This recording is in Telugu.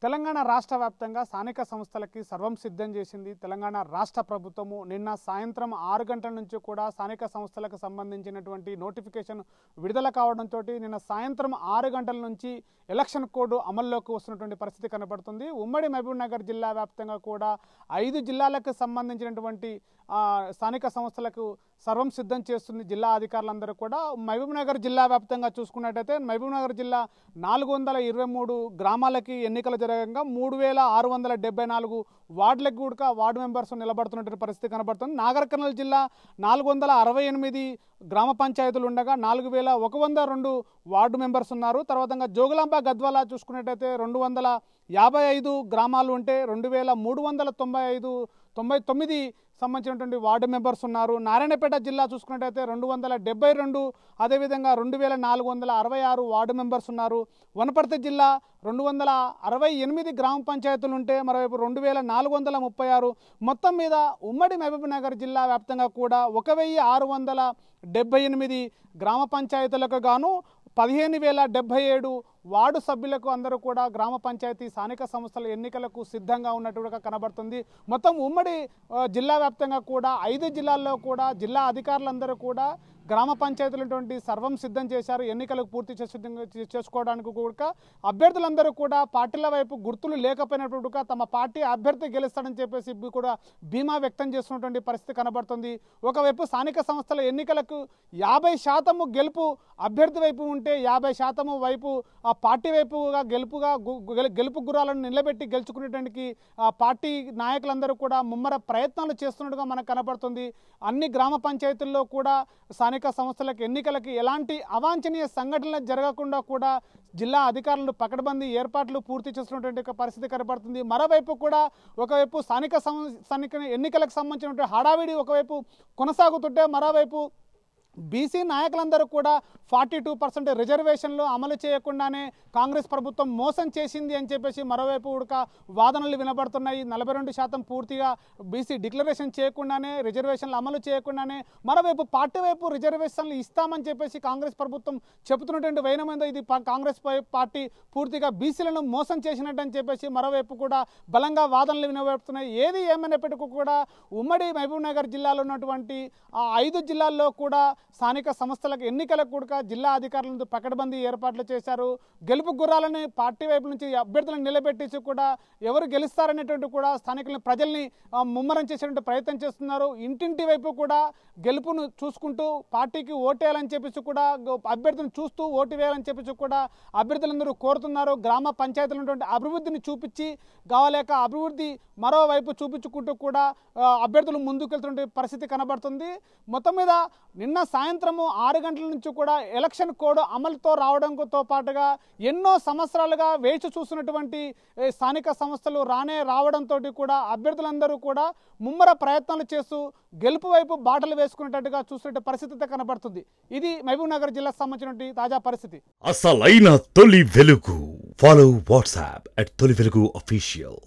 తెలంగాణ రాష్ట్ర వ్యాప్తంగా స్థానిక సంస్థలకి సర్వం సిద్ధం చేసింది తెలంగాణ రాష్ట్ర ప్రభుత్వము. నిన్న సాయంత్రం 6 గంటల నుంచి కూడా స్థానిక సంస్థలకు సంబంధించినటువంటి నోటిఫికేషన్ విడుదల కావడంతో నిన్న సాయంత్రం 6 గంటల నుంచి ఎలక్షన్ కోడ్ అమల్లోకి వస్తున్నటువంటి పరిస్థితి కనబడుతుంది. ఉమ్మడి మహబూబ్నగర్ జిల్లా వ్యాప్తంగా కూడా 5 జిల్లాలకు సంబంధించినటువంటి స్థానిక సంస్థలకు సర్వం సిద్ధం చేస్తుంది జిల్లా అధికారులందరూ కూడా. మహబూబ్నగర్ జిల్లా వ్యాప్తంగా చూసుకున్నట్టయితే మహబూబ్నగర్ జిల్లా 423 గ్రామాలకి ఎన్నికలు జరగగా 3674 వార్డులకు కూడా వార్డు మెంబర్స్ నిలబడుతున్నటువంటి పరిస్థితి కనబడుతుంది. నాగర్ కర్నూల్ జిల్లా 468 గ్రామ పంచాయతీలు ఉండగా 4102 వార్డు మెంబర్స్ ఉన్నారు. తర్వాత జోగులాంబ గద్వాల చూసుకున్నట్టయితే 255 గ్రామాలు ఉంటే 2399 సంబంధించినటువంటి వార్డు మెంబర్స్ ఉన్నారు. నారాయణపేట జిల్లా చూసుకున్నట్టయితే 272, అదేవిధంగా 2466 వార్డు మెంబర్స్ ఉన్నారు. వనపర్తి జిల్లా 268 గ్రామ పంచాయతీలు ఉంటే మరోవైపు 2436. మొత్తం మీద ఉమ్మడి మహబూబ్నగర్ జిల్లా వ్యాప్తంగా కూడా 1678 గ్రామ పంచాయతీలకు గాను 15077 వార్డు సభ్యులకు అందరూ కూడా గ్రామ పంచాయతీ స్థానిక సంస్థల ఎన్నికలకు సిద్ధంగా ఉన్నట్టుగా కనబడుతుంది. మొత్తం ఉమ్మడి జిల్లా వ్యాప్తంగా కూడా 5 జిల్లాల్లో కూడా జిల్లా అధికారులందరూ కూడా గ్రామ పంచాయతీలటువంటి సర్వం సిద్ధం చేశారు. ఎన్నికలకు పూర్తి చేసుకోవడానికి కూడా అభ్యర్థులందరూ కూడా పార్టీల వైపు గుర్తులు లేకపోయినట్టుగా తమ పార్టీ అభ్యర్థి గెలుస్తాడని చెప్పేసి కూడా ధీమా వ్యక్తం చేస్తున్నటువంటి పరిస్థితి కనబడుతుంది. ఒకవైపు స్థానిక సంస్థల ఎన్నికలకు 50% గెలుపు అభ్యర్థి వైపు ఉంటే 50% వైపు ఆ పార్టీ వైపుగా గెలుపు గుర్రాలను నిలబెట్టి గెలుచుకునేటానికి పార్టీ నాయకులందరూ కూడా ముమ్మర ప్రయత్నాలు చేస్తున్నట్టుగా మనకు కనబడుతుంది. అన్ని గ్రామ పంచాయతీల్లో కూడా స్థానిక సంస్థలకు ఎన్నికలకి ఎలాంటి అవాంఛనీయ సంఘటనలు జరగకుండా కూడా జిల్లా అధికారులు పకడ్బందీ ఏర్పాట్లు పూర్తి చేస్తున్నటువంటి పరిస్థితి కనబడుతుంది. మరోవైపు కూడా ఒకవైపు స్థానిక ఎన్నికలకు సంబంధించినటువంటి హడావిడి ఒకవైపు కొనసాగుతుంటే మరోవైపు బీసీ నాయకులందరూ కూడా 42% రిజర్వేషన్లు అమలు చేయకుండానే కాంగ్రెస్ ప్రభుత్వం మోసం చేసింది అని చెప్పేసి మరోవైపు ఉడక వాదనలు వినబడుతున్నాయి. 42% పూర్తిగా బీసీ డిక్లరేషన్ చేయకుండానే రిజర్వేషన్లు అమలు చేయకుండానే మరోవైపు పార్టీ వైపు రిజర్వేషన్లు ఇస్తామని చెప్పేసి కాంగ్రెస్ ప్రభుత్వం చెబుతున్నటువంటి వైనం మీద ఇది కాంగ్రెస్ పార్టీ పూర్తిగా బీసీలను మోసం చేసినట్టు అని చెప్పేసి మరోవైపు కూడా బలంగా వాదనలు వినబడుతున్నాయి. ఏది ఏమైనప్పటికీ కూడా ఉమ్మడి మహబూబ్నగర్ జిల్లాలో ఉన్నటువంటి 5 జిల్లాల్లో కూడా స్థానిక సంస్థలకు ఎన్నికలకు కూడా జిల్లా అధికారులందు పకడ్బందీ ఏర్పాట్లు చేశారు. గెలుపు గుర్రాలని పార్టీ వైపు నుంచి అభ్యర్థులను నిలబెట్టేసి కూడా ఎవరు గెలుస్తారనేటువంటి కూడా స్థానికులను ప్రజల్ని ముమ్మరం చేసేటువంటి ప్రయత్నం చేస్తున్నారు. ఇంటింటి వైపు కూడా గెలుపును చూసుకుంటూ పార్టీకి ఓటేయాలని చెప్పేసి కూడా అభ్యర్థులను చూస్తూ ఓటు వేయాలని చెప్పేసి కూడా అభ్యర్థులందరూ కోరుతున్నారు. గ్రామ పంచాయతీలు ఉన్నటువంటి అభివృద్ధిని చూపించి కావలేక అభివృద్ధి మరోవైపు చూపించుకుంటూ కూడా అభ్యర్థులు ముందుకెళ్తున్న పరిస్థితి కనబడుతుంది. మొత్తం మీద నిన్న సాయంత్రము 6 గంటల నుంచి కూడా ఎలక్షన్ కోడ్ అమలుతో రావడంతో పాటుగా ఎన్నో సంవత్సరాలుగా వేచి చూస్తున్నటువంటి స్థానిక సంస్థలు రావడంతో కూడా అభ్యర్థులందరూ కూడా ముమ్మర ప్రయత్నాలు చేస్తూ గెలుపు వైపు బాటలు వేసుకునేటట్టుగా చూస్తున్న పరిస్థితి కనబడుతుంది. ఇది మహబూబ్నగర్ జిల్లాకు సంబంధించిన తాజా పరిస్థితి. అసలైన తొలి వెలుగు. ఫాలో వాట్సాప్ @తొలి వెలుగు అఫీషియల్.